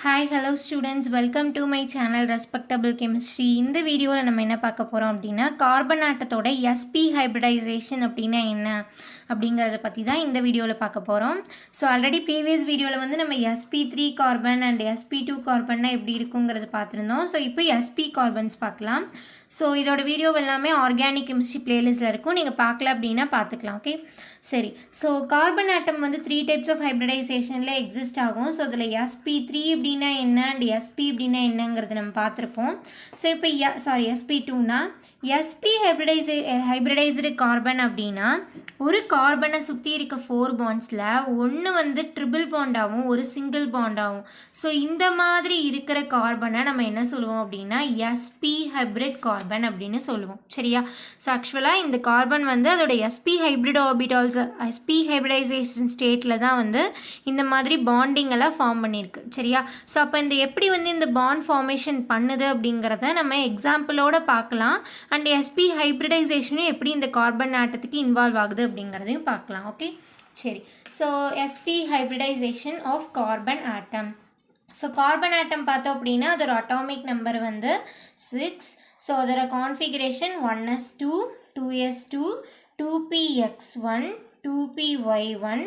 Hi, hello students. Welcome to my channel Respectable Chemistry. இந்த வீடியோவில் நம்ம என்ன பார்க்க போகிறோம் அப்படின்னா கார்பன் ஆட்டத்தோட sp ஹைப்ரிடைசேஷன் அப்படின்னா என்ன அப்படிங்கிறத பற்றி தான் இந்த வீடியோவில் பார்க்க போகிறோம். ஸோ ஆல்ரெடி ப்ரீவியஸ் வீடியோவில் வந்து நம்ம sp3 கார்பன் அண்ட் sp2 கார்பன்னா எப்படி இருக்குங்கிறது பார்த்துருந்தோம். ஸோ இப்போ sp கார்பன்ஸ் பார்க்கலாம். ஸோ இதோட வீடியோ எல்லாமே ஆர்கானிக் கெமிஸ்ட்ரி பிளேலிஸ்ட்டில் இருக்கும், நீங்கள் பார்க்கல அப்படின்னா பார்த்துக்கலாம். ஓகே, சரி. ஸோ கார்பன் ஆட்டம் வந்து 3 டைப்ஸ் ஆஃப் ஹைப்ரிடைசேஷனில் எக்ஸிஸ்ட் ஆகும். ஸோ அதில் sp3 அப்படின்னா என்ன அண்ட் sp அப்படின்னா என்னங்கிறது நம்ம பார்த்துருப்போம். ஸோ இப்போ sp2னா sp ஹைப்ரிடைஸ்டு கார்பன் அப்படின்னா ஒரு கார்பனை சுற்றி இருக்க 4 பாண்ட்ஸில் ஒன்று வந்து ட்ரிபிள் பாண்டாகவும் ஒரு சிங்கிள் பாண்டாகும். ஸோ இந்த மாதிரி இருக்கிற கார்பனை நம்ம என்ன சொல்லுவோம் அப்படின்னா sp ஹைப்ரிட் கார்பன் அப்படின்னு சொல்லுவோம். சரியா? ஸோ ஆக்சுவலாக இந்த கார்பன் வந்து அதோட sp hybrid orbitals sp hybridisation ஸ்டேட்டில் தான் வந்து இந்த மாதிரி பாண்டிங் எல்லாம் ஃபார்ம் பண்ணியிருக்கு. சரியா? ஸோ அப்போ இந்த எப்படி வந்து இந்த பாண்ட் ஃபார்மேஷன் பண்ணுது அப்படிங்கிறத நம்ம எக்ஸாம்பிளோட பார்க்கலாம். அண்ட் sp ஹைப்ரிடைசேஷனும் எப்படி இந்த கார்பன் ஆட்டத்துக்கு இன்வால்வ் ஆகுது அப்படிங்கிறதையும் பார்க்கலாம். ஓகே, சரி. So sp hybridisation of carbon atom. So carbon atom பார்த்தோம் அப்படின்னா அதோட அட்டாமிக் நம்பர் வந்து 6. ஸோ அதோட configuration 1s2 2s2 2px1 2py1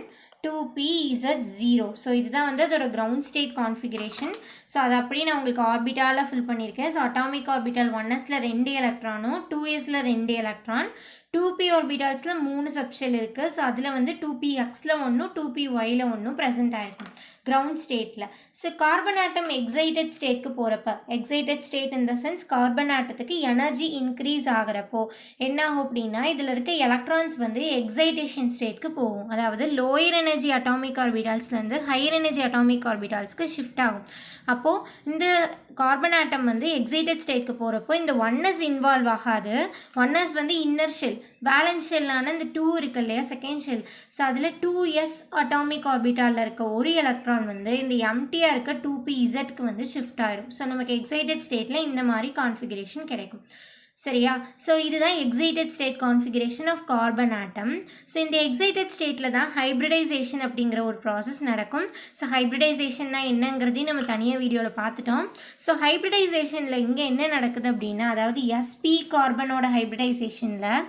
2pz0. So இதுதான் வந்து அதோட கிரவுண்ட் ஸ்டேட் கான்ஃபிகரேஷன். ஸோ அதை அப்படியே நான் உங்களுக்கு ஆர்பிட்டாலாக ஃபில் பண்ணியிருக்கேன். ஸோ அட்டாமிக் ஆர்பிட்டால் 1sல 2 எலக்ட்ரானும் 2sல 2 எலக்ட்ரான் 2p ஆர்பிட்டால்ஸில் 3 சப்ஷெல் இருக்குது. ஸோ அதில் வந்து 2pxல 1 2pyல 1 ப்ரெசென்ட் ஆகிருக்கும் கிரவுண்ட் ஸ்டேட்டில். ஸோ கார்பன் ஆட்டம் எக்ஸைட்டட் ஸ்டேட்க்கு போகிறப்ப, excited state in the sense carbon ஆட்டத்துக்கு எனர்ஜி இன்க்ரீஸ் ஆகிறப்போ என்ன ஆகும் அப்படின்னா இதில் இருக்க எலக்ட்ரான்ஸ் வந்து எக்ஸைட்டேஷன் ஸ்டேட்க்கு போகும். அதாவது லோயர் எனர்ஜி அட்டாமிக் ஆர்பிட்டால்ஸ்லேருந்து ஹையர் எனர்ஜி அட்டாமிக் ஆர்பிட்டால்ஸ்க்கு ஷிஃப்ட் ஆகும். அப்போது இந்த கார்பன் ஆட்டம் வந்து எக்ஸைட்டட் ஸ்டேட்க்கு போகிறப்போ இந்த 1s இன்வால்வ் ஆகாது. 1s வந்து இன்னர் ஷெல், பேலன்ஸ் ஷெல்லான இந்த 2 இருக்கு இல்லையா, செகண்ட் ஷெல். ஸோ அதில் 2s அட்டாமிக் ஆர்பிட்டாலில் இருக்க ஒரு எலக்ட்ரான் வந்து இந்த எம்டியாக இருக்க 2pzக்கு வந்து ஷிஃப்ட் ஆயிடும். ஸோ நமக்கு எக்ஸைட்டட் ஸ்டேட்டில் இந்த மாதிரி கான்ஃபிகரேஷன் கிடைக்கும். சரியா? ஸோ இதுதான் excited state configuration of carbon atom. So இந்த எக்ஸைட்டட் ஸ்டேட்டில் தான் ஹைப்ரிடைசேஷன் அப்படிங்கிற ஒரு ப்ராசஸ் நடக்கும். ஸோ ஹைப்ரிடைசேஷன்னா என்னங்கிறதையும் நம்ம தனியாக வீடியோவில் பார்த்துட்டோம். ஸோ ஹைப்ரிடைசேஷனில் இங்கே என்ன நடக்குது அப்படின்னா, அதாவது sp கார்பனோட ஹைப்ரிடைசேஷனில்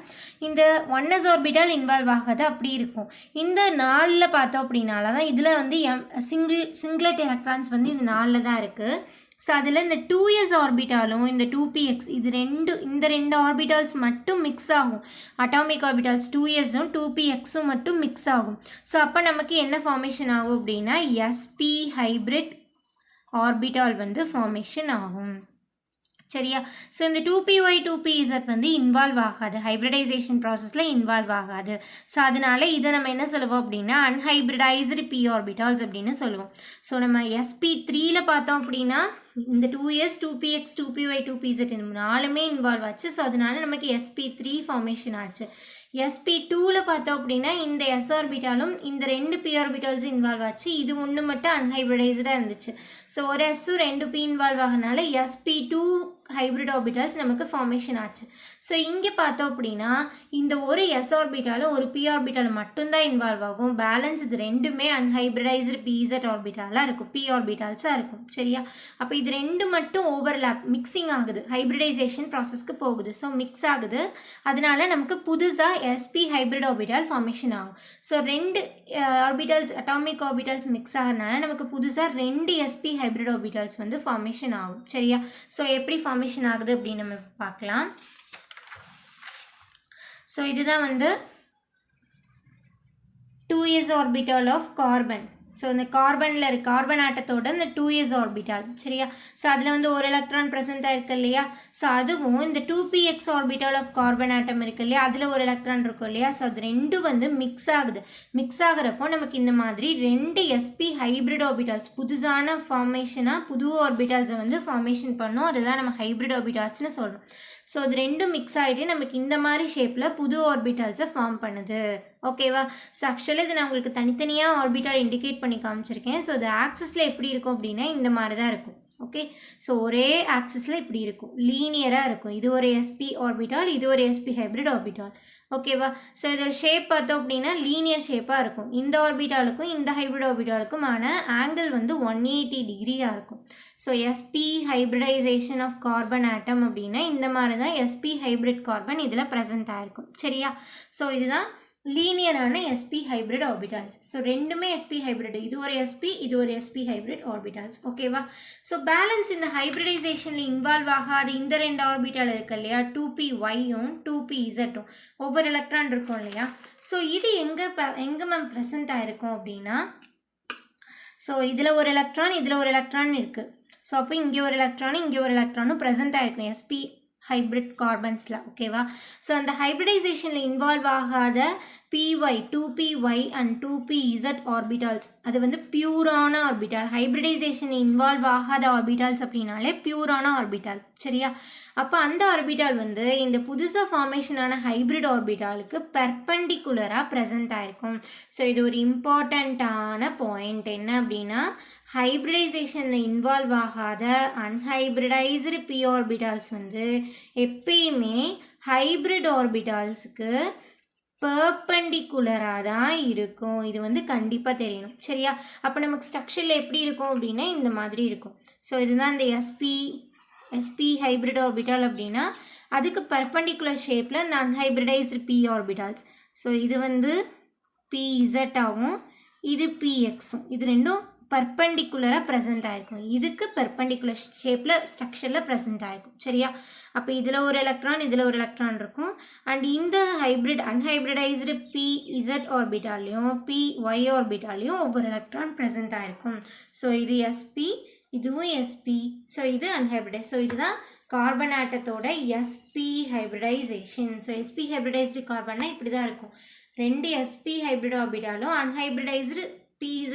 இந்த 1s ஆர்பிட்டால் இன்வால்வ் ஆகாது அப்படி இருக்கும். இந்த 4ல் பார்த்தோம் அப்படின்னால தான் இதில் வந்து சிங்கிளட் எலக்ட்ரான்ஸ் வந்து இந்த 4ல் தான் இருக்குது. ஸோ அதில் இந்த 2s ஆர்பிட்டாலும் இந்த 2px இந்த ரெண்டு ஆர்பிட்டால்ஸ் மட்டும் மிக்ஸ் ஆகும். அட்டாமிக் ஆர்பிட்டால்ஸ் 2sம் 2pxம் மட்டும் மிக்ஸ் ஆகும். ஸோ அப்போ நமக்கு என்ன ஃபார்மேஷன் ஆகும் அப்படின்னா sp ஹைப்ரிட் ஆர்பிட்டால் வந்து ஃபார்மேஷன் ஆகும். சரியா? ஸோ இந்த 2py 2pz வந்து இன்வால்வ் ஆகாது, ஹைப்ரிடைசேஷன் ப்ராசஸில் இன்வால்வ் ஆகாது. ஸோ அதனால இதை நம்ம என்ன சொல்லுவோம் அப்படின்னா அன்ஹைப்ரிடைஸ்டு p ஆர்பிட்டால்ஸ் அப்படின்னு சொல்லுவோம். ஸோ நம்ம sp3ல பார்த்தோம் அப்படின்னா இந்த 2s 2px 2py 2pz இந்த 4மே இன்வால்வ் ஆச்சு. ஸோ அதனால நமக்கு sp3 ஃபார்மேஷன் ஆச்சு. sp2ல பார்த்தோம் அப்படின்னா இந்த s ஆர்பிட்டாலும் இந்த 2 p ஆர்பிட்டால்ஸ் இன்வால்வ் ஆச்சு. இது ஒன்று மட்டும் அன்ஹைப்ரிடைஸ்டாக இருந்துச்சு. ஸோ ஒரு s 2 p இன்வால்வ் ஆகனால sp2 ஹைப்ரிட் ஆர்பிட்டால்ஸ் நமக்கு ஃபார்மேஷன் ஆச்சு. ஸோ இங்கே பார்த்தோம் அப்படின்னா இந்த ஒரு s ஆர்பிட்டாலும் ஒரு p ஆர்பிட்டால் மட்டும்தான் இன்வால்வ் ஆகும். பேலன்ஸ் இது ரெண்டுமே அன்ஹைப்ரிடைஸ்டு pz ஆர்பிட்டாலாக இருக்கும், p ஆர்பிட்டால்ஸாக இருக்கும். சரியா? அப்போ இது ரெண்டு மட்டும் ஓவர்லேப் மிக்சிங் ஆகுது, ஹைப்ரிடைசேஷன் ப்ராசஸ்க்கு போகுது. ஸோ மிக்ஸ் ஆகுது, அதனால நமக்கு புதுசாக sp ஹைப்ரிட் ஆர்பிட்டால் ஃபார்மேஷன் ஆகும். So 2 orbitals atomic orbitals mix ஆகிறதுனால நமக்கு புதுசாக 2 sp ஹைப்ரிட் ஆர்பிட்டால்ஸ் வந்து ஃபார்மேஷன் ஆகும். சரியா? ஸோ எப்படி ஃபார்மேஷன் ஆகுது அப்படின்னு நம்ம பார்க்கலாம். ஸோ இதுதான் வந்து 2s orbital of carbon. So இந்த கார்பனில் இருக்க கார்பன் ஆட்டத்தோட இந்த 2s ஆர்பிட்டால். சரியா? ஸோ அதில் வந்து ஒரு எலக்ட்ரான் ப்ரெசென்ட் ஆயிருக்கு இல்லையா. ஸோ அதுவும் இந்த 2px ஆர்பிட்டால் ஆஃப் கார்பன் ஆட்டம் இருக்கு இல்லையா, அதில் ஒரு எலக்ட்ரான் இருக்கும் இல்லையா. ஸோ அது ரெண்டும் வந்து மிக்ஸ் ஆகுது. மிக்ஸ் ஆகிறப்போ நமக்கு இந்த மாதிரி 2 sp ஹைப்ரிட் ஆர்பிட்டால்ஸ் புதுசான ஃபார்மேஷனாக புது ஆர்பிட்டால்ஸை வந்து ஃபார்மேஷன் பண்ணோம். அதுதான் நம்ம ஹைப்ரிட் ஆர்பிட்டால்ஸ்னு சொல்கிறோம். ஸோ அது ரெண்டும் மிக்ஸ் ஆகிட்டு நமக்கு இந்த மாதிரி ஷேப்பில் புது ஆர்பிட்டால்ஸை ஃபார்ம் பண்ணுது. ஓகேவா? ஸோ ஆக்சுவலாக இது நான் உங்களுக்கு தனித்தனியாக ஆர்பிட்டால் இண்டிகேட் பண்ணி காமிச்சிருக்கேன். ஸோ அது ஆக்சிஸில் எப்படி இருக்கும் அப்படின்னா இந்த மாதிரி தான் இருக்கும். ஓகே, ஸோ ஒரே ஆக்சிஸில் இப்படி இருக்கும், லீனியராக இருக்கும். இது ஒரு sp ஆர்பிட்டால், இது ஒரு sp ஹைப்ரிட் ஆர்பிட்டால். ஓகேவா? ஸோ இதோட ஷேப் பார்த்தோம் அப்படின்னா லீனியர் ஷேப்பாக இருக்கும். இந்த ஆர்பிட்டாலுக்கும் இந்த ஹைப்ரிட் ஆர்பிட்டாலுக்குமான ஆங்கிள் வந்து 180 டிகிரியாக இருக்கும். So sp hybridisation of carbon atom அப்படின்னா இந்த மாதிரி தான் sp ஹைப்ரிட் கார்பன் இதில் ப்ரெசென்ட் ஆகிருக்கும். சரியா? ஸோ இதுதான் லீனியரான sp ஹைப்ரிட் ஆர்பிட்டால்ஸ். ஸோ ரெண்டுமே sp ஹைப்ரிட், இது ஒரு sp, இது ஒரு sp ஹைப்ரிட் ஆர்பிட்டால்ஸ். ஓகேவா? ஸோ பேலன்ஸ் இந்த ஹைப்ரிடைசேஷனில் இன்வால்வ் ஆகாத இந்த ரெண்டு ஆர்பிட்டால் இருக்கு இல்லையா, 2pyயும் 2pzம் ஒவ்வொரு எலக்ட்ரான் இருக்கும் இல்லையா. ஸோ இது எங்கே மேம் ப்ரெசென்ட் ஆகிருக்கும் அப்படின்னா, ஸோ இதில் ஒரு எலக்ட்ரான் இதில் ஒரு எலக்ட்ரான் இருக்குது. ஸோ அப்போ இங்கே ஒரு எலக்ட்ரானும் இங்கே ஒரு எலக்ட்ரானும் ப்ரெசென்ட் ஆகிருக்கும் sp ஹைப்ரிட் கார்பன்ஸில். ஓகேவா? ஸோ அந்த ஹைப்ரிடைசேஷனில் இன்வால்வ் ஆகாத py 2py and 2pz orbitals அது வந்து பியூரான ஆர்பிட்டால். ஹைப்ரிடைசேஷன் இன்வால்வ் ஆகாத ஆர்பிட்டால்ஸ் அப்படின்னாலே பியூரான ஆர்பிட்டால். சரியா? அப்போ அந்த ஆர்பிட்டால் வந்து இந்த புதுசாக ஃபார்மேஷனான ஹைப்ரிட் ஆர்பிட்டாலுக்கு பெர்பெண்டிகுலராக ப்ரெசென்ட் ஆகிருக்கும். ஸோ இது ஒரு இம்பார்ட்டண்ட்டான பாயிண்ட். என்ன அப்படின்னா, ஹைப்ரிடைசேஷனில் இன்வால்வ் ஆகாத அன்ஹைப்ரிடைஸ்டு p ஆர்பிட்டால்ஸ் வந்து எப்பயுமே ஹைப்ரிட் ஆர்பிட்டால்ஸுக்கு பெர்பெண்டிகுலராக தான் இருக்கும். இது வந்து கண்டிப்பாக தெரியணும். சரியா? அப்போ நமக்கு ஸ்ட்ரக்சரில் எப்படி இருக்கும் அப்படின்னா இந்த மாதிரி இருக்கும். ஸோ இதுதான் இந்த sp ஹைப்ரிட் ஆர்பிட்டால் அப்படின்னா அதுக்கு பெர்பெண்டிகுலர் ஷேப்பில் இந்த அன்ஹைப்ரிடைஸ்டு p ஆர்பிட்டால்ஸ். ஸோ இது வந்து pz ஆகும், இது pxம். இது ரெண்டும் பெர்பெண்டிகுலராக ப்ரெசென்ட் ஆகிருக்கும். இதுக்கு பெர்பெண்டிகுலர் ஷேப்பில் ஸ்ட்ரக்சரில் ப்ரெசென்ட் ஆகிருக்கும். சரியா? அப்போ இதில் ஒரு எலக்ட்ரான் இதில் ஒரு எலக்ட்ரான் இருக்கும். அண்ட் இந்த அன்ஹைப்ரிடைஸ்டு pz ஆர்பிட்டாலையும் py ஆர்பிட்டாலையும் ஒவ்வொரு எலக்ட்ரான் ப்ரெசென்ட் ஆகிருக்கும். ஸோ இது sp, இதுவும் sp. ஸோ இது அன்ஹைப்ரிடைஸ். ஸோ இதுதான் கார்பன் ஆட்டத்தோட sp hybridisation. So sp unhybridised கார்பன்னா இப்படி தான் இருக்கும். ரெண்டு sp ஹைப்ரிட் ஆர்பிட்டாலும் அன்ஹைப்ரிடைஸ்டு pz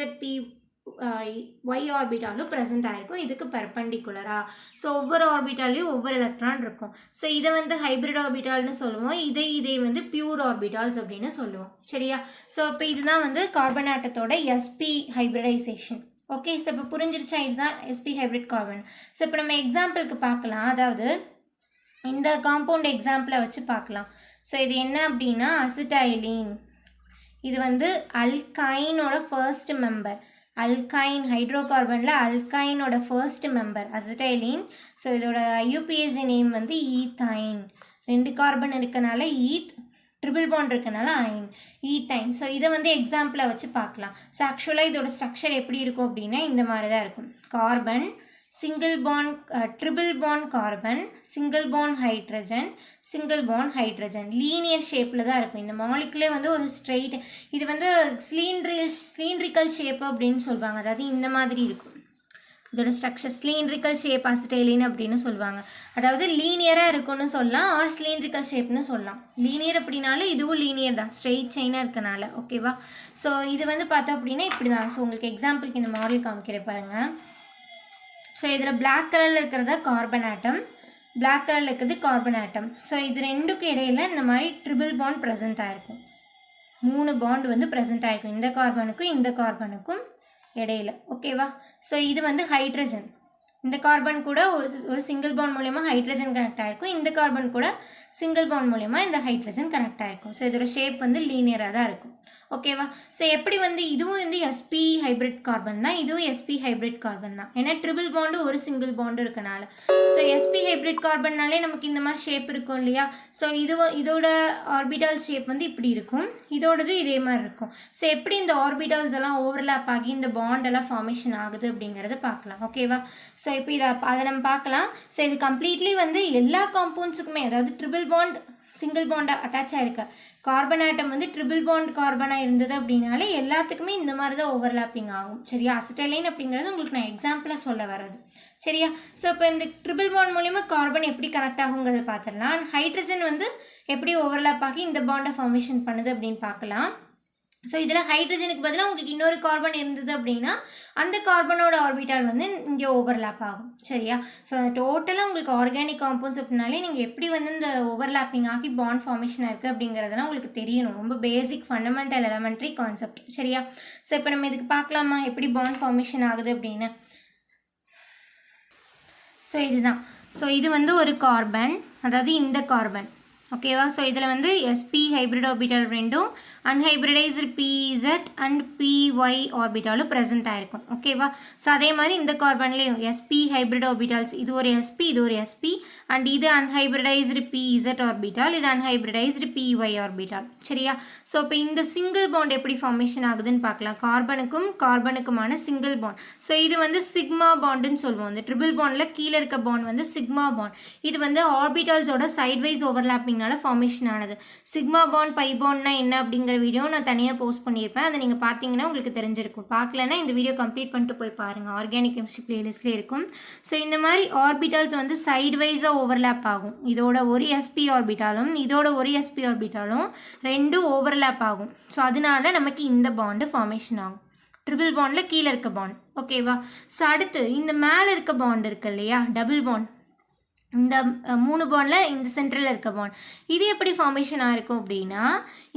y ஆர்பிட்டாலும் ப்ரெசென்ட் ஆகிருக்கும். இதுக்கு பெர்பெண்டிகுலராக. ஸோ ஒவ்வொரு ஆர்பிட்டாலையும் ஒவ்வொரு எலக்ட்ரான் இருக்கும். ஸோ இதை வந்து ஹைப்ரிட் ஆர்பிட்டால்னு சொல்லுவோம், இதை வந்து பியூர் ஆர்பிட்டால்ஸ் அப்படின்னு சொல்லுவோம். சரியா? ஸோ இப்போ இதுதான் வந்து கார்பன் ஆட்டத்தோட sp ஹைப்ரிடைசேஷன். ஓகே, ஸோ இப்போ புரிஞ்சிருச்சா? இதுதான் sp ஹைப்ரிட் கார்பன். ஸோ இப்போ நம்ம எக்ஸாம்பிளுக்கு பார்க்கலாம். அதாவது இந்த காம்பவுண்ட் எக்ஸாம்பிளை வச்சு பார்க்கலாம். ஸோ இது என்ன அப்படின்னா அசிட்டைலீன். இது வந்து அல்கைனோட ஃபர்ஸ்ட் மெம்பர். அல்கைன் ஹைட்ரோகார்பனில் அல்கைனோட ஃபர்ஸ்ட் மெம்பர் அசிட்டைலீன். ஸோ இதோட ஐயூபிஏசி நேம் வந்து ஈத்தைன். ரெண்டு கார்பன் இருக்கனால ஈத், ட்ரிபிள் பாண்ட் இருக்கனால ஐன், ஈத்தைன். ஸோ இதை வந்து எக்ஸாம்பிளை வச்சு பார்க்கலாம். ஸோ ஆக்சுவலாக இதோட ஸ்ட்ரக்சர் எப்படி இருக்கும் அப்படின்னா இந்த மாதிரி தான் இருக்கும். Carbon, single bond, triple bond carbon, single bond hydrogen, single bond hydrogen. Linear ஷேப்பில் தான் இருக்கும். இந்த மாலிகுலே வந்து ஒரு ஸ்ட்ரெயிட், இது வந்து சிலிண்ட்ரிக்கல் ஷேப் அப்படின்னு சொல்லுவாங்க. அதாவது இந்த மாதிரி இருக்கும் இதோட ஸ்ட்ரக்சர். சிலிண்ட்ரிக்கல் ஷேப் அசிட்டைலீன் அப்படின்னு சொல்லுவாங்க. அதாவது லீனியராக இருக்கும்னு சொல்லலாம், ஆர் சிலிண்ட்ரிக்கல் ஷேப்னு சொல்லலாம். லீனியர் அப்படின்னாலும் இதுவும் லீனியர் தான், ஸ்ட்ரெயிட் செயினாக இருக்கனால. ஓகேவா? ஸோ இது வந்து பார்த்தோம் அப்படின்னா இப்படி தான். ஸோ உங்களுக்கு எக்ஸாம்பிளுக்கு இந்த மாடல் காமிக்கிற பாருங்கள். ஸோ இதில் பிளாக் கலரில் இருக்கிறதா கார்பன் ஆட்டம், பிளாக் கலரில் இருக்கிறது கார்பன் ஆட்டம். ஸோ இது ரெண்டுக்கு இடையில் இந்த மாதிரி ட்ரிபிள் பாண்ட் ப்ரெசென்ட் ஆகிருக்கும். 3 பாண்ட் வந்து ப்ரெசென்ட் ஆகிருக்கும் இந்த கார்பனுக்கும் இந்த கார்பனுக்கும் இடையில். ஓகேவா? ஸோ இது வந்து ஹைட்ரஜன். இந்த கார்பன் கூட ஒரு சிங்கிள் பாண்ட் மூலயமா ஹைட்ரஜன் கனெக்ட் ஆகிருக்கும், இந்த கார்பன் கூட சிங்கிள் பாண்ட் மூலயமா இந்த ஹைட்ரஜன் கனெக்ட் ஆகிருக்கும். ஸோ இதோட ஷேப் வந்து லீனியராக தான் இருக்கும். ஓகேவா? ஸோ எப்படி வந்து இதுவும் வந்து sp ஹைப்ரிட் கார்பன் தான், இதுவும் sp ஹைப்ரிட் கார்பன் தான். ஏன்னா ட்ரிபிள் பாண்டு ஒரு சிங்கிள் பாண்டு இருக்கனால. ஸோ sp ஹைப்ரிட் கார்பன்னாலே நமக்கு இந்த மாதிரி ஷேப் இருக்கும் இல்லையா. ஸோ இதோட ஆர்பிட்டால் ஷேப் வந்து இப்படி இருக்கும், இதோடது இதே மாதிரி இருக்கும். ஸோ எப்படி இந்த ஆர்பிட்டால்ஸ் எல்லாம் ஓவர்லேப் ஆகி இந்த பாண்டெல்லாம் ஃபார்மேஷன் ஆகுது அப்படிங்கிறத பார்க்கலாம். ஓகேவா? ஸோ இப்போ அதை நம்ம பார்க்கலாம். ஸோ இது கம்ப்ளீட்லி வந்து எல்லா காம்பவுண்ட்ஸுக்குமே, அதாவது ட்ரிபிள் பாண்ட் சிங்கிள் பாண்டாக அட்டாச் ஆகிருக்கு கார்பன் ஆட்டம் வந்து ட்ரிபிள் பாண்ட் கார்பனாக இருந்தது அப்படின்னாலே எல்லாத்துக்குமே இந்த மாதிரி தான் ஓவர்லாப்பிங் ஆகும். சரியா? அசிட்டைலைன் அப்படிங்கிறது உங்களுக்கு நான் எக்ஸாம்பிளாக சொல்ல வர்றது. சரியா? ஸோ இப்போ இந்த ட்ரிபிள் பாண்ட் மூலிமா கார்பன் எப்படி கனெக்ட் ஆகுங்கிறத பார்த்துடலாம். ஹைட்ரஜன் வந்து எப்படி ஓவர்லாப் ஆகி இந்த பாண்டை ஃபார்மேஷன் பண்ணுது அப்படின்னு பார்க்கலாம். ஸோ இதில் ஹைட்ரஜனுக்கு பதிலாக உங்களுக்கு இன்னொரு கார்பன் இருந்தது அப்படின்னா அந்த கார்பனோட ஆர்பிட்டால் வந்து இங்கே ஓவர்லாப் ஆகும். சரியா? ஸோ டோட்டலாக உங்களுக்கு ஆர்கானிக் காம்பவுண்ட்ஸ் அப்படின்னாலே நீங்கள் எப்படி வந்து இந்த ஓவர்லாப்பிங் ஆகி பாண்ட் ஃபார்மேஷன் இருக்குது அப்படிங்கிறதெல்லாம் உங்களுக்கு தெரியணும். ரொம்ப பேசிக் ஃபண்டமெண்டல் எலமெண்ட்ரி கான்செப்ட். சரியா? ஸோ இப்போ நம்ம இதுக்கு பார்க்கலாமா எப்படி பாண்ட் ஃபார்மேஷன் ஆகுது அப்படின்னு. ஸோ இதுதான். ஸோ இது வந்து ஒரு கார்பன், அதாவது இந்த கார்பன். ஓகேவா. ஸோ இதில் வந்து sp ஹைப்ரிட் ஆர்பிட்டால் ரெண்டும் அன்ஹைப்ரிடைஸ்டு pz அண்ட் py ஆர்பிட்டாலும் ப்ரெசென்ட் ஆகிருக்கும். ஓகேவா. ஸோ அதே மாதிரி இந்த கார்பன்லேயும் sp ஹைப்ரிட் ஆர்பிட்டால்ஸ் இது ஒரு sp இது ஒரு sp அண்ட் இது அன்ஹைப்ரிடைஸ்டு pz ஆர்பிட்டால் இது அன்ஹைப்ரிடைஸ்டு py ஆர்பிட்டால். சரியா. ஸோ இப்போ இந்த சிங்கிள் பாண்ட் எப்படி ஃபார்மேஷன் ஆகுதுன்னு பார்க்கலாம். கார்பனுக்குமான சிங்கிள் பாண்ட். ஸோ இது வந்து சிக்மா பாண்டுன்னு சொல்லுவோம். இந்த ட்ரிபிள் பாண்டில் கீழே இருக்க பாண்ட் வந்து சிக்மா பாண்ட். இது வந்து ஆர்பிட்டால்ஸோட சைட்வைஸ் ஓவர்லாப்பிங்னால ஃபார்மேஷன் ஆனது. சிக்மா பாண்ட் பை பாண்ட்னா என்ன அப்படிங்கிற வீடியோ நான் தனியாக போஸ்ட் பண்ணியிருப்பேன். அதை நீங்கள் பார்த்தீங்கன்னா உங்களுக்கு தெரிஞ்சிருக்கும். பார்க்கலன்னா இந்த வீடியோ கம்ப்ளீட் பண்ணிட்டு போய் பாருங்கள். ஆர்கானிக் கெமிஸ்ட்ரி பிளேலிஸ்ட்லேயே இருக்கும். ஸோ இந்த மாதிரி ஆர்பிட்டால்ஸ் வந்து சைட்வைஸாக ஓவர்லாப் ஆகும். இதோட ஒரு sp ஆர்பிட்டாலும் இதோட ஒரு sp ஆர்பிட்டாலும் ரெண்டும் ஓவர்லாப் ஆகும். ஸோ அதனால நமக்கு இந்த பாண்டு ஃபார்மேஷன் ஆகும். ட்ரிபிள் பாண்டில் கீழே இருக்க பாண்ட். ஓகேவா. ஸோ அடுத்து இந்த மேலே இருக்க பாண்ட் இருக்கு இல்லையா, டபுள் பாண்ட். இந்த 3 பாண்டில் இந்த சென்ட்ரலில் இருக்க பாண்ட் இது எப்படி ஃபார்மேஷன் ஆகிருக்கும் அப்படின்னா,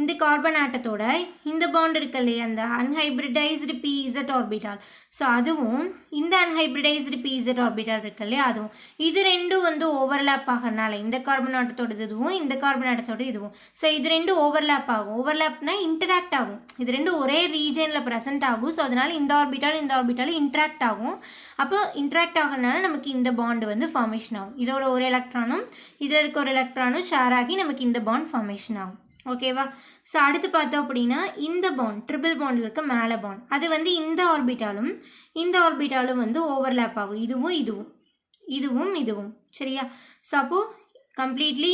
இந்த கார்பன் ஆட்டத்தோட இந்த பாண்ட் இருக்கு இல்லையா, அந்த அன்ஹைப்ரிடைஸ்டு pz ஆர்பிட்டால். ஸோ அதுவும் இந்த அன்ஹைப்ரிடைஸ்டு pz ஆர்பிட்டால் இருக்கு இல்லையா, அதுவும் இது ரெண்டும் வந்து ஓவர்லாப் ஆகிறனால இந்த கார்பன் ஆட்டத்தோட இதுவும் இந்த கார்பன் ஆட்டத்தோட இதுவும். ஸோ இது ரெண்டும் ஓவர்லாப் ஆகும். ஓவர்லாப்னா இன்டராக்ட் ஆகும். இது ரெண்டும் ஒரே ரீஜனில் ப்ரெசென்ட் ஆகும். ஸோ அதனால இந்த ஆர்பிட்டாலும் இன்ட்ராக்ட் ஆகும். அப்போ இன்ட்ராக்ட் ஆகிறனால நமக்கு இந்த பாண்டு வந்து ஃபார்மேஷன் ஆகும். இதோட ஒரு எலக்ட்ரானும் இதற்கு ஒரு எலக்ட்ரானும் ஷேர் ஆகி நமக்கு இந்த பாண்ட் ஃபார்மேஷன் ஆகும். ஓகேவா. ஸோ அடுத்து பார்த்தோம் அப்படின்னா இந்த பாண்ட் ட்ரிபிள் பாண்டில் இருக்க மேலே பாண்ட் அது வந்து இந்த ஆர்பிட்டாலும் வந்து ஓவர்லாப் ஆகும். இதுவும் சரியா. ஸோ அப்போது கம்ப்ளீட்லி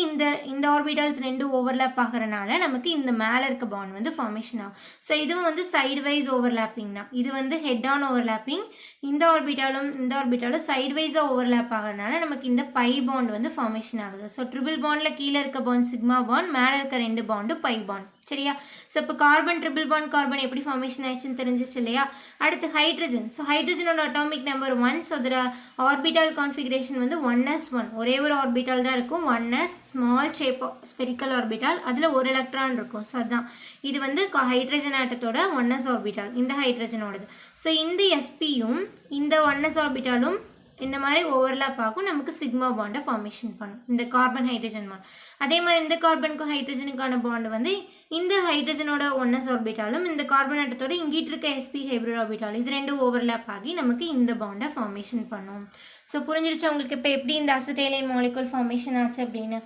இந்த ஆர்பிட்டால்ஸ் ரெண்டும் ஓவர்லாப் ஆகிறனால நமக்கு இந்த மேலே இருக்க பாண்ட் வந்து ஃபார்மேஷன் ஆகும். ஸோ இதுவும் வந்து சைடு வைஸ் ஓவர்லாப்பிங் தான். இது வந்து ஹெட் ஆன் ஓவர்லாப்பிங். இந்த ஆர்பிட்டாலும் சைடு வைஸாக ஓவர்லாப் ஆகிறனால நமக்கு இந்த பை பாண்ட் வந்து ஃபார்மேஷன் ஆகுது. ஸோ ட்ரிபிள் பாண்டில் கீழே இருக்க பாண்ட் சிக்மா பாண்ட், மேலே இருக்க 2 பாண்டு பை பாண்ட். சரியா. ஸோ இப்போ கார்பன் ட்ரிபிள் பாண்ட் கார்பன் எப்படி ஃபார்மேஷன் ஆயிடுச்சுன்னு தெரிஞ்சிச்சு இல்லையா. அடுத்து ஹைட்ரஜன். ஸோ ஹைட்ரஜனோட அட்டாமிக் நம்பர் 1. ஸோ அதோட ஆர்பிட்டால் கான்ஃபிகரேஷன் வந்து 1s1. ஒரே ஒரு ஆர்பிட்டால் தான் இருக்கும். 1s small shape spherical orbital. அதில் ஒரு எலக்ட்ரான் இருக்கும். ஸோ அதுதான் இது வந்து ஹைட்ரஜன் ஆட்டத்தோட 1s ஆர்பிட்டால், இந்த ஹைட்ரஜனோடது. ஸோ இந்த sp-யும் இந்த 1s ஆர்பிட்டாலும் இந்த மாதிரி ஓவர்லாப் ஆகும். நமக்கு சிக்மா பாண்டை ஃபார்மேஷன் பண்ணும் இந்த கார்பன் ஹைட்ரஜன் பாண்ட். அதே மாதிரி இந்த கார்பனுக்கும் ஹைட்ரஜனுக்கான பாண்டு வந்து இந்த ஹைட்ரஜனோட 1s ஆர்பிட்டாலும் இந்த கார்பன் ஆட்டத்தோட இங்கிட்டு இருக்க sp ஹைப்ரிட் ஆர்பிட்டாலும் இது ரெண்டும் ஓவர்லாப் ஆகி நமக்கு இந்த பாண்டை ஃபார்மேஷன் பண்ணும். ஸோ புரிஞ்சிருச்சு உங்களுக்கு இப்போ எப்படி இந்த அசிட்டைலின் மாலிகுல் ஃபார்மேஷன் ஆச்சு அப்படின்னு.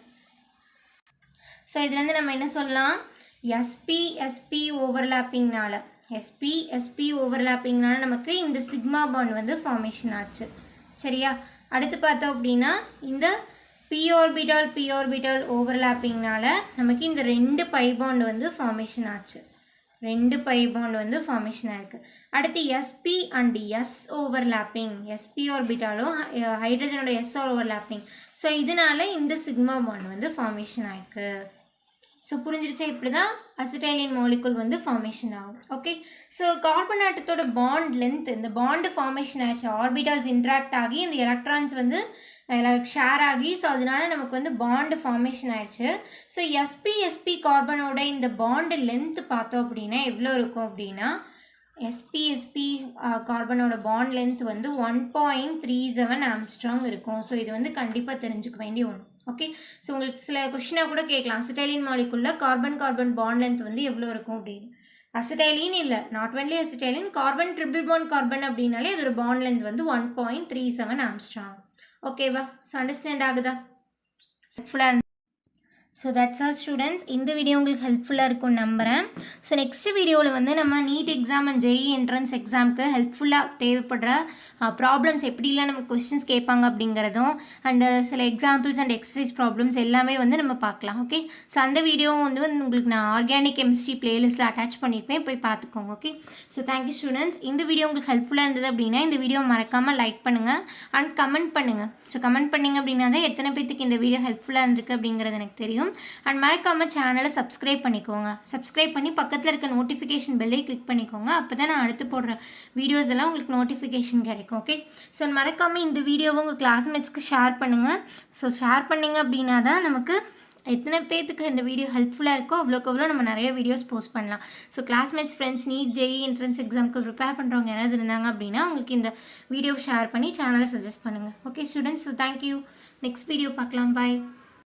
ஸோ இதுலேருந்து நம்ம என்ன சொல்லலாம், sp ஓவர்லாப்பிங்னால நமக்கு இந்த சிக்மா பாண்ட் வந்து ஃபார்மேஷன் ஆச்சு. சரியா. அடுத்து பார்த்தோம் அப்படின்னா இந்த p ஆர்பிட்டால் ஓவர்லாப்பிங்னால நமக்கு இந்த 2 பை பாண்ட் வந்து ஃபார்மேஷன் ஆச்சு. 2 பை பாண்ட் வந்து ஃபார்மேஷன் ஆயிருக்கு. அடுத்து sp and s overlapping. sp ஆர்பிட்டாலும் ஹைட்ரஜனோட s ஓவர்லாப்பிங். ஸோ இதனால இந்த சிக்மா பாண்ட் வந்து ஃபார்மேஷன் ஆயிருக்கு. ஸோ புரிஞ்சிருச்சா. இப்படி தான் அசிட்டைலின் மாலிகுல் வந்து ஃபார்மேஷன் ஆகும். ஓகே. ஸோ கார்பன் ஆட்டத்தோட பாண்ட் லென்த், இந்த பாண்டு ஃபார்மேஷன் ஆயிடுச்சு. ஆர்பிட்டால்ஸ் இன்ட்ராக்ட் ஆகி இந்த எலக்ட்ரான்ஸ் வந்து ஷேர் ஆகி, ஸோ அதனால நமக்கு வந்து பாண்டு ஃபார்மேஷன் ஆயிடுச்சு. ஸோ sp கார்பனோட இந்த பாண்டு லென்த் பார்த்தோம் அப்படின்னா எவ்வளோ இருக்கும் அப்படின்னா, sp கார்பனோட பாண்ட் லென்த் வந்து 1.37 ஆம்ஸ்ட்ராங் இருக்கும். ஸோ இது வந்து கண்டிப்பாக தெரிஞ்சுக்க வேண்டிய ஒன்று. ஓகே. ஸோ உங்களுக்கு சில கொஷினாக கூட கேட்கலாம், அசிட்டைலின் மாலிகுலில் கார்பன் பாண்ட் லென்த் வந்து எவ்வளோ இருக்கும் அப்படின்னு. அசிட்டைலின் இல்லை, not only acetylene, carbon triple bond carbon அப்படின்னாலே அதோட பாண்ட் லென்த் வந்து 1.37 ஆம்ஸ்ட்ராங். ஓகேவா. ஸோ அண்டர்ஸ்டாண்ட் ஆகுதா. ஃபுல்லாக. So that's all students. இந்த வீடியோ உங்களுக்கு ஹெல்ப்ஃபுல்லாக இருக்கும்னு நம்புகிறேன். ஸோ நெக்ஸ்ட் வீடியோவில் வந்து நம்ம NEET exam and JEE entrance எக்ஸாமுக்கு ஹெல்ப்ஃபுல்லாக தேவைப்படுற ப்ராப்ளம்ஸ் எப்படிலாம் நமக்கு கொஸ்டின்ஸ் கேட்பாங்க அப்படிங்கிறதும் அண்ட் சில எக்ஸாம்பிள்ஸ் அண்ட் எக்ஸசைஸ் ப்ராப்ளம்ஸ் எல்லாமே வந்து நம்ம பார்க்கலாம். ஓகே. ஸோ அந்த வீடியோவும் வந்து உங்களுக்கு நான் ஆர்கானிக் கெமிஸ்ட்ரி பிளேலிஸ்ட்டில் அட்டாச் பண்ணியிருப்பேன், போய் பார்த்துக்கோங்க. ஓகே. So thank you students. இந்த வீடியோ உங்களுக்கு ஹெல்ப்ஃபுல்லாக இருந்தது அப்படின்னா இந்த வீடியோ மறக்காமல் லைக் பண்ணுங்கள் அண்ட் கமெண்ட் பண்ணுங்கள். ஸோ கமெண்ட் பண்ணிங்க அப்படின்னா தான் எத்தனை பேத்துக்கு இந்த வீடியோ ஹெல்ப்ஃபுல்லாக இருந்திருக்கு அப்படிங்கிறது எனக்கு தெரியும். அண்ட் மறக்காமல் சேனலை சப்ஸ்கிரைப் பண்ணிக்கோங்க. சப்ஸ்கிரைப் பண்ணி பக்கத்தில் இருக்க நோட்டிஃபிகேஷன் பெல்லை கிளிக் பண்ணிக்கோங்க. அப்போ தான் நான் அடுத்து போடுற வீடியோஸ் எல்லாம் உங்களுக்கு நோட்டிஃபிகேஷன் கிடைக்கும். ஓகே. ஸோ மறக்காமல் இந்த வீடியோவை உங்கள் கிளாஸ்மேட்ஸ்க்கு ஷேர் பண்ணுங்கள். ஸோ ஷேர் பண்ணிங்க அப்படின்னா தான் நமக்கு எத்தனை பேத்துக்கு இந்த வீடியோ ஹெல்ப்ஃபுல்லாக இருக்கோ அவ்வளோக்கு அவ்வளோ நம்ம நிறைய வீடியோஸ் போஸ்ட் பண்ணலாம். So classmates, friends, NEET JEE entrance எக்ஸாமுக்கு ப்ரிப்பேர் பண்ணுறவங்க யாராவது இருந்தாங்க அப்படின்னா உங்களுக்கு இந்த வீடியோ ஷேர் பண்ணி சேனலை சஜஸ்ட் பண்ணுங்கள். Okay students. So thank you. Next video பார்க்கலாம். பாய்.